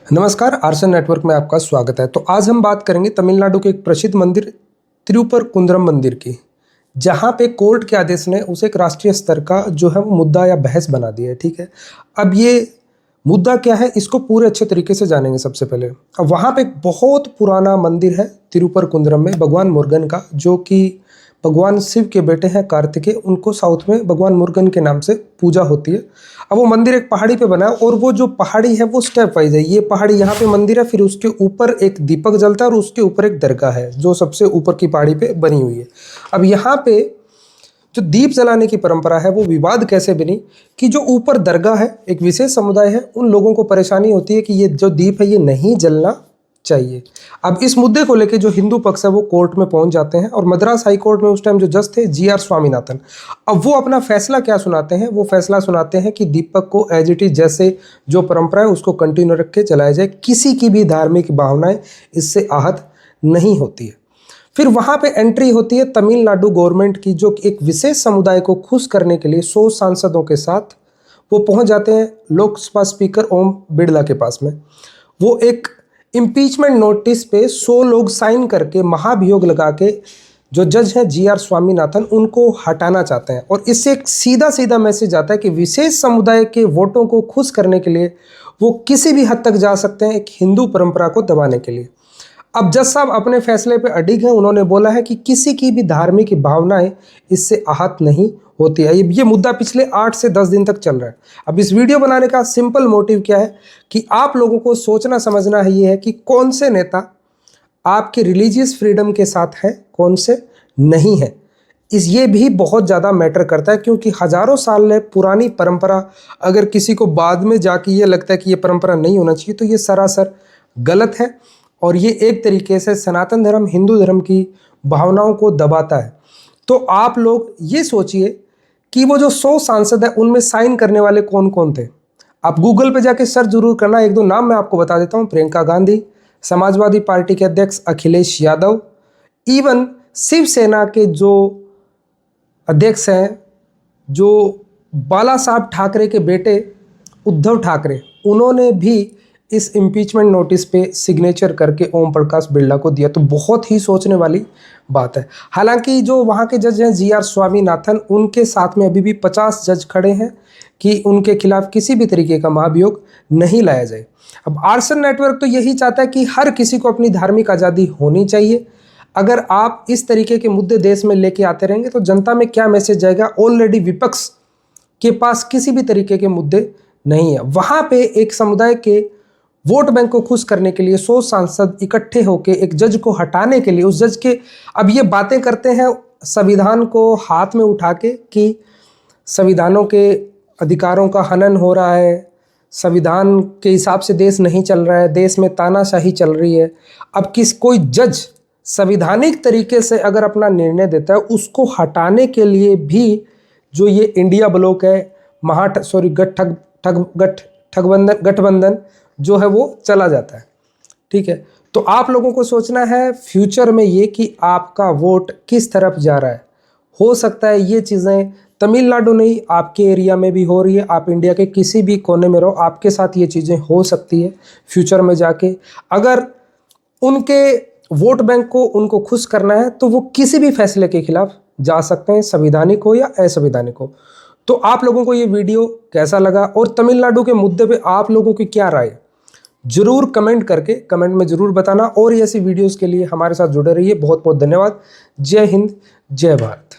नमस्कार, आरसन नेटवर्क में आपका स्वागत है। तो आज हम बात करेंगे तमिलनाडु के एक प्रसिद्ध मंदिर तिरुपर कुंद्रम मंदिर की, जहाँ पे कोर्ट के आदेश ने उसे एक राष्ट्रीय स्तर का जो है वो मुद्दा या बहस बना दिया है। ठीक है, अब ये मुद्दा क्या है, इसको पूरे अच्छे तरीके से जानेंगे। सबसे पहले अब वहाँ पे एक बहुत पुराना मंदिर है तिरुपर कुंद्रम में, भगवान मुरुगन का, जो कि भगवान शिव के बेटे हैं कार्तिकेय। उनको साउथ में भगवान मुरुगन के नाम से पूजा होती है। अब वो मंदिर एक पहाड़ी पे बना है और वो जो पहाड़ी है वो स्टेप वाइज है। ये पहाड़ी यहाँ पे मंदिर है, फिर उसके ऊपर एक दीपक जलता है और उसके ऊपर एक दरगाह है जो सबसे ऊपर की पहाड़ी पे बनी हुई है। अब यहाँ पे जो दीप जलाने की परंपरा है वो विवाद कैसे बनी कि जो ऊपर दरगाह है, एक विशेष समुदाय है, उन लोगों को परेशानी होती है कि ये जो दीप है ये नहीं जलना चाहिए। अब इस मुद्दे को लेकर जो हिंदू पक्ष है वो कोर्ट में पहुंच जाते हैं और मद्रास हाई कोर्ट में उस टाइम जो जज थे GR स्वामीनाथन, अब वो अपना फैसला क्या सुनाते हैं, वो फैसला सुनाते हैं कि दीपक को एज इट इज जैसे जो परंपरा है उसको कंटिन्यू रख के चलाया जाए, किसी की भी धार्मिक भावनाएं इससे आहत नहीं होती है। फिर वहां पे एंट्री होती है तमिलनाडु गवर्नमेंट की, जो एक विशेष समुदाय को खुश करने के लिए 100 सांसदों के साथ वो पहुंच जाते हैं लोकसभा स्पीकर ओम बिड़ला के पास में। वो एक इम्पीचमेंट नोटिस पे 100 लोग साइन करके महाभियोग लगा के जो जज हैं GR स्वामीनाथन उनको हटाना चाहते हैं। और इससे एक सीधा सीधा मैसेज आता है कि विशेष समुदाय के वोटों को खुश करने के लिए वो किसी भी हद तक जा सकते हैं एक हिंदू परंपरा को दबाने के लिए। अब जज साहब अपने फैसले पे अडिग हैं। उन्होंने बोला है कि किसी की भी धार्मिक भावनाएं इससे आहत नहीं होती है। ये मुद्दा पिछले 8 से 10 दिन तक चल रहा है। अब इस वीडियो बनाने का सिंपल मोटिव क्या है कि आप लोगों को सोचना समझना है, ये है कि कौन से नेता आपके रिलीजियस फ्रीडम के साथ है, कौन से नहीं है। ये भी बहुत ज़्यादा मैटर करता है, क्योंकि हजारों साल पुरानी परंपरा अगर किसी को बाद में जाके ये लगता है कि ये परंपरा नहीं होना चाहिए तो ये सरासर गलत है। और ये एक तरीके से सनातन धर्म, हिंदू धर्म की भावनाओं को दबाता है। तो आप लोग ये सोचिए कि वो जो 100 सांसद है उनमें साइन करने वाले कौन कौन थे। आप गूगल पे जाके सर्च जरूर करना, एक दो नाम मैं आपको बता देता हूँ। प्रियंका गांधी, समाजवादी पार्टी के अध्यक्ष अखिलेश यादव, इवन शिवसेना के जो अध्यक्ष हैं, जो बाला साहब ठाकरे के बेटे उद्धव ठाकरे, उन्होंने भी इस इम्पीचमेंट नोटिस पे सिग्नेचर करके ओम प्रकाश बिड़ला को दिया। तो बहुत ही सोचने वाली बात है। हालांकि जो वहाँ के जज हैं GR स्वामीनाथन, उनके साथ में अभी भी 50 जज खड़े हैं कि उनके खिलाफ किसी भी तरीके का महाभियोग नहीं लाया जाए। अब आरसन नेटवर्क तो यही चाहता है कि हर किसी को अपनी धार्मिक आज़ादी होनी चाहिए। अगर आप इस तरीके के मुद्दे देश में लेके आते रहेंगे तो जनता में क्या मैसेज जाएगा। ऑलरेडी विपक्ष के पास किसी भी तरीके के मुद्दे नहीं है। वहाँ पे एक समुदाय के वोट बैंक को खुश करने के लिए 100 सांसद इकट्ठे होकर एक जज को हटाने के लिए, उस जज के अब ये बातें करते हैं संविधान को हाथ में उठा के कि संविधानों के अधिकारों का हनन हो रहा है, संविधान के हिसाब से देश नहीं चल रहा है, देश में तानाशाही चल रही है। अब कोई जज संवैधानिक तरीके से अगर अपना निर्णय देता है, उसको हटाने के लिए भी जो ये इंडिया ब्लॉक है, गठबंधन जो है वो चला जाता है। ठीक है, तो आप लोगों को सोचना है फ्यूचर में ये कि आपका वोट किस तरफ जा रहा है। हो सकता है ये चीज़ें तमिलनाडु नहीं, आपके एरिया में भी हो रही है। आप इंडिया के किसी भी कोने में रहो, आपके साथ ये चीज़ें हो सकती है फ्यूचर में जाके। अगर उनके वोट बैंक को उनको खुश करना है तो वो किसी भी फैसले के खिलाफ जा सकते हैं, संवैधानिक हो या असंवैधानिक हो। तो आप लोगों को ये वीडियो कैसा लगा और तमिलनाडु के मुद्दे पे आप लोगों की क्या राय, जरूर कमेंट में जरूर बताना। और ऐसी वीडियोस के लिए हमारे साथ जुड़े रहिए। बहुत बहुत धन्यवाद। जय हिंद, जय भारत।